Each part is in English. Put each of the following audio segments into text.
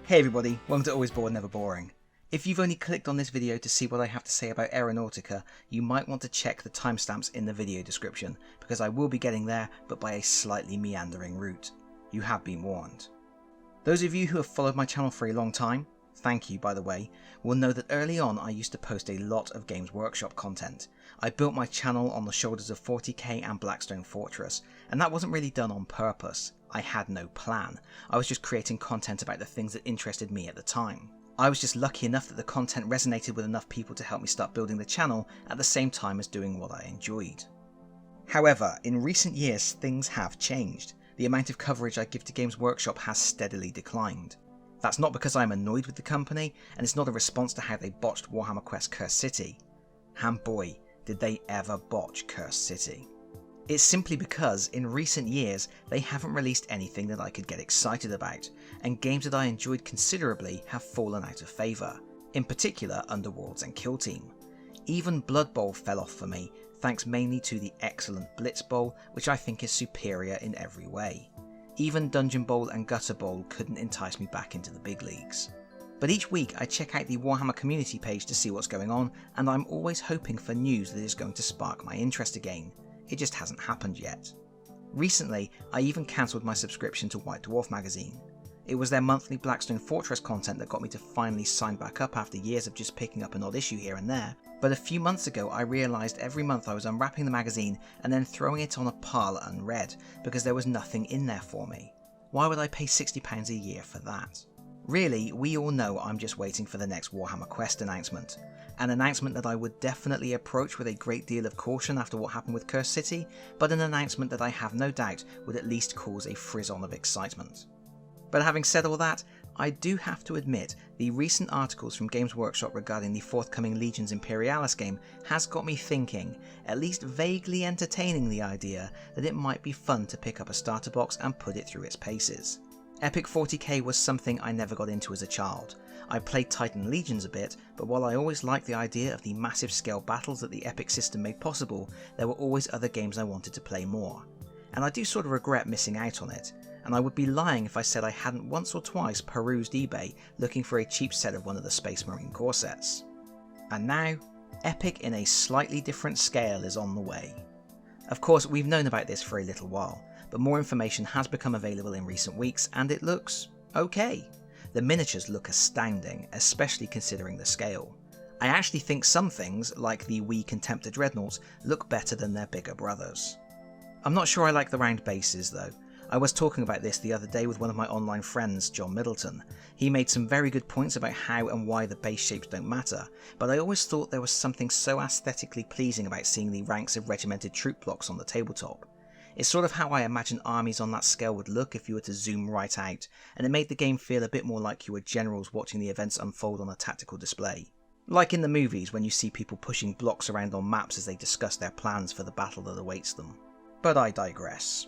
Hey everybody, welcome to Always Bored Never Boring. If you've only clicked on this video to see what I have to say about Aeronautica, you might want to check the timestamps in the video description, because I will be getting there, but by a slightly meandering route. You have been warned. Those of you who have followed my channel for a long time, thank you by the way, will know that early on I used to post a lot of Games Workshop content. I built my channel on the shoulders of 40k and Blackstone Fortress, and that wasn't really done on purpose. I had no plan. I was just creating content about the things that interested me at the time. I was just lucky enough that the content resonated with enough people to help me start building the channel at the same time as doing what I enjoyed. However, in recent years things have changed. The amount of coverage I give to Games Workshop has steadily declined. That's not because I'm annoyed with the company, and it's not a response to how they botched Warhammer Quest Cursed City. And boy, did they ever botch Cursed City. It's simply because, in recent years, they haven't released anything that I could get excited about, and games that I enjoyed considerably have fallen out of favour, in particular Underworlds and Kill Team. Even Blood Bowl fell off for me, thanks mainly to the excellent Blitz Bowl, which I think is superior in every way. Even Dungeon Bowl and Gutter Bowl couldn't entice me back into the big leagues. But each week I check out the Warhammer community page to see what's going on, and I'm always hoping for news that is going to spark my interest again. It just hasn't happened yet. Recently, I even cancelled my subscription to White Dwarf magazine. It was their monthly Blackstone Fortress content that got me to finally sign back up after years of just picking up an odd issue here and there, but a few months ago I realised every month I was unwrapping the magazine and then throwing it on a pile unread, because there was nothing in there for me. Why would I pay £60 a year for that? Really, we all know I'm just waiting for the next Warhammer Quest announcement. An announcement that I would definitely approach with a great deal of caution after what happened with Cursed City, but an announcement that I have no doubt would at least cause a frisson of excitement. But having said all that, I do have to admit the recent articles from Games Workshop regarding the forthcoming Legions Imperialis game has got me thinking, at least vaguely entertaining the idea that it might be fun to pick up a starter box and put it through its paces. Epic 40k was something I never got into as a child. I played Titan Legions a bit, but while I always liked the idea of the massive scale battles that the Epic system made possible, there were always other games I wanted to play more. And I do sort of regret missing out on it, and I would be lying if I said I hadn't once or twice perused eBay looking for a cheap set of one of the Space Marine core sets. And now, Epic in a slightly different scale is on the way. Of course, we've known about this for a little while, but more information has become available in recent weeks and it looks okay. The miniatures look astounding, especially considering the scale. I actually think some things, like the wee Contemptor Dreadnoughts, look better than their bigger brothers. I'm not sure I like the round bases though. I was talking about this the other day with one of my online friends, John Middleton. He made some very good points about how and why the base shapes don't matter, but I always thought there was something so aesthetically pleasing about seeing the ranks of regimented troop blocks on the tabletop. It's sort of how I imagine armies on that scale would look if you were to zoom right out, and it made the game feel a bit more like you were generals watching the events unfold on a tactical display. Like in the movies when you see people pushing blocks around on maps as they discuss their plans for the battle that awaits them. But I digress.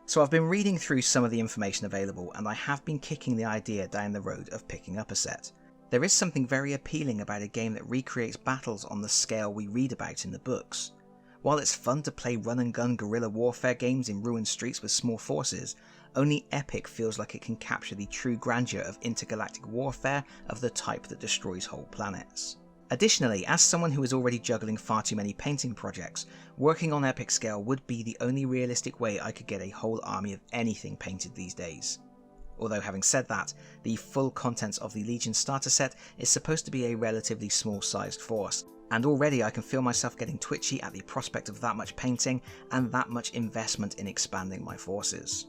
So I've been reading through some of the information available, and I have been kicking the idea down the road of picking up a set. There is something very appealing about a game that recreates battles on the scale we read about in the books. While it's fun to play run-and-gun guerrilla warfare games in ruined streets with small forces, only Epic feels like it can capture the true grandeur of intergalactic warfare of the type that destroys whole planets. Additionally, as someone who is already juggling far too many painting projects, working on Epic scale would be the only realistic way I could get a whole army of anything painted these days. Although having said that, the full contents of the Legion starter set is supposed to be a relatively small sized force, and already I can feel myself getting twitchy at the prospect of that much painting and that much investment in expanding my forces.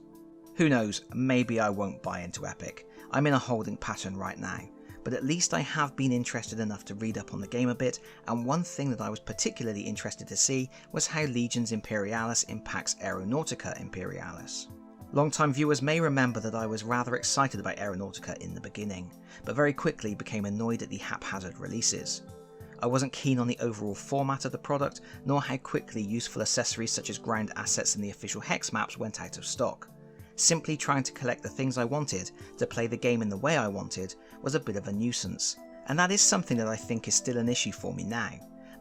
Who knows, maybe I won't buy into Epic. I'm in a holding pattern right now, but at least I have been interested enough to read up on the game a bit, and one thing that I was particularly interested to see was how Legions Imperialis impacts Aeronautica Imperialis. Long-time viewers may remember that I was rather excited about Aeronautica in the beginning, but very quickly became annoyed at the haphazard releases. I wasn't keen on the overall format of the product, nor how quickly useful accessories such as ground assets and the official hex maps went out of stock. Simply trying to collect the things I wanted, to play the game in the way I wanted, was a bit of a nuisance, and that is something that I think is still an issue for me now.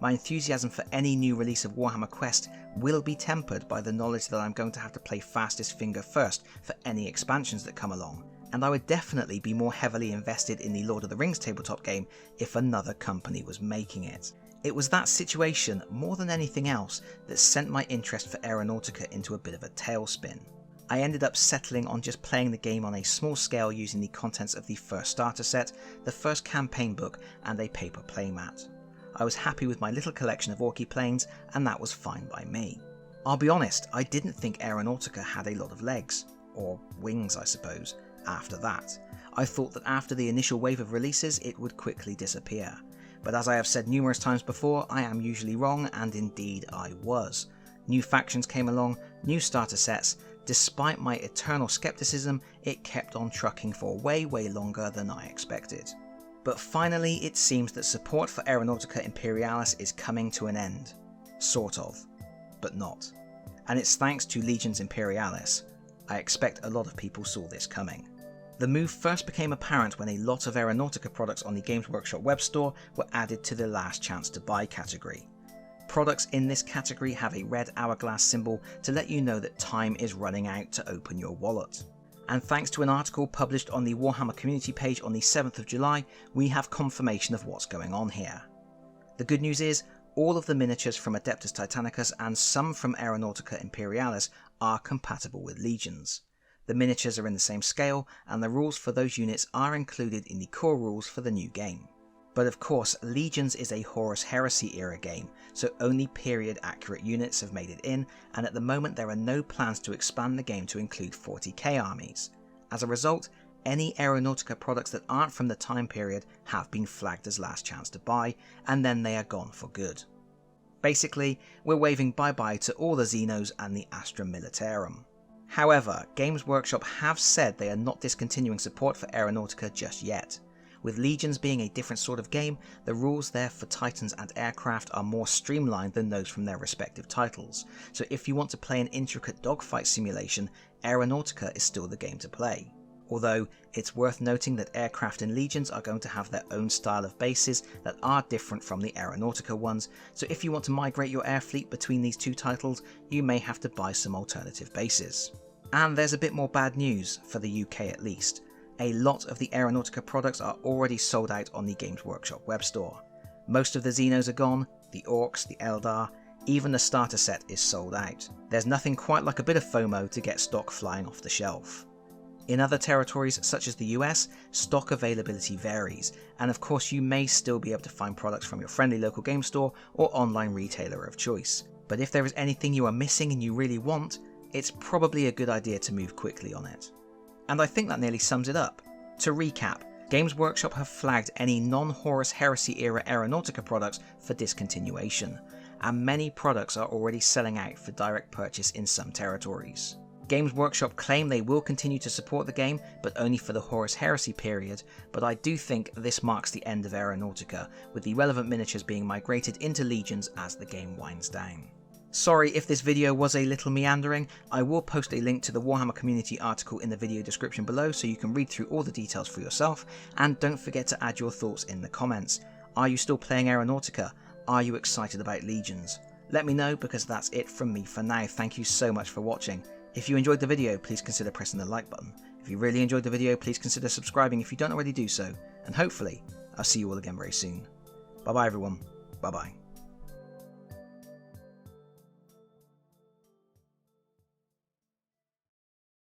My enthusiasm for any new release of Warhammer Quest will be tempered by the knowledge that I'm going to have to play fastest finger first for any expansions that come along, and I would definitely be more heavily invested in the Lord of the Rings tabletop game if another company was making it. It was that situation, more than anything else, that sent my interest for Aeronautica into a bit of a tailspin. I ended up settling on just playing the game on a small scale using the contents of the first starter set, the first campaign book, and a paper playmat. I was happy with my little collection of Orky planes, and that was fine by me. I'll be honest, I didn't think Aeronautica had a lot of legs, or wings I suppose, after that. I thought that after the initial wave of releases it would quickly disappear. But as I have said numerous times before, I am usually wrong, and indeed I was. New factions came along, new starter sets. Despite my eternal skepticism, it kept on trucking for way longer than I expected. But finally it seems that support for Aeronautica Imperialis is coming to an end. Sort of. But not. And it's thanks to Legions Imperialis. I expect a lot of people saw this coming. The move first became apparent when a lot of Aeronautica products on the Games Workshop web store were added to the last chance to buy category. Products in this category have a red hourglass symbol to let you know that time is running out to open your wallet. And thanks to an article published on the Warhammer community page on the 7th of July, we have confirmation of what's going on here. The good news is, all of the miniatures from Adeptus Titanicus and some from Aeronautica Imperialis are compatible with Legions. The miniatures are in the same scale, and the rules for those units are included in the core rules for the new game. But of course, Legions is a Horus Heresy era game, so only period accurate units have made it in, and at the moment there are no plans to expand the game to include 40k armies. As a result, any Aeronautica products that aren't from the time period have been flagged as last chance to buy, and then they are gone for good. Basically, we're waving bye-bye to all the Xenos and the Astra Militarum. However, Games Workshop have said they are not discontinuing support for Aeronautica just yet. With Legions being a different sort of game, the rules there for Titans and aircraft are more streamlined than those from their respective titles, so if you want to play an intricate dogfight simulation, Aeronautica is still the game to play. Although, it's worth noting that aircraft in Legions are going to have their own style of bases that are different from the Aeronautica ones, so if you want to migrate your air fleet between these two titles, you may have to buy some alternative bases. And there's a bit more bad news, for the UK at least. A lot of the Aeronautica products are already sold out on the Games Workshop web store. Most of the Xenos are gone, the Orcs, the Eldar, even the starter set is sold out. There's nothing quite like a bit of FOMO to get stock flying off the shelf. In other territories, such as the US, stock availability varies, and of course you may still be able to find products from your friendly local game store or online retailer of choice. But if there is anything you are missing and you really want, it's probably a good idea to move quickly on it. And I think that nearly sums it up. To recap, Games Workshop have flagged any non-Horus Heresy era Aeronautica products for discontinuation, and many products are already selling out for direct purchase in some territories. Games Workshop claim they will continue to support the game, but only for the Horus Heresy period, but I do think this marks the end of Aeronautica, with the relevant miniatures being migrated into Legions as the game winds down. Sorry if this video was a little meandering. I will post a link to the Warhammer community article in the video description below so you can read through all the details for yourself, and don't forget to add your thoughts in the comments. Are you still playing Aeronautica? Are you excited about Legions? Let me know, because that's it from me for now. Thank you so much for watching. If you enjoyed the video, please consider pressing the like button. If you really enjoyed the video, please consider subscribing if you don't already do so, and hopefully I'll see you all again very soon. Bye bye everyone, bye bye.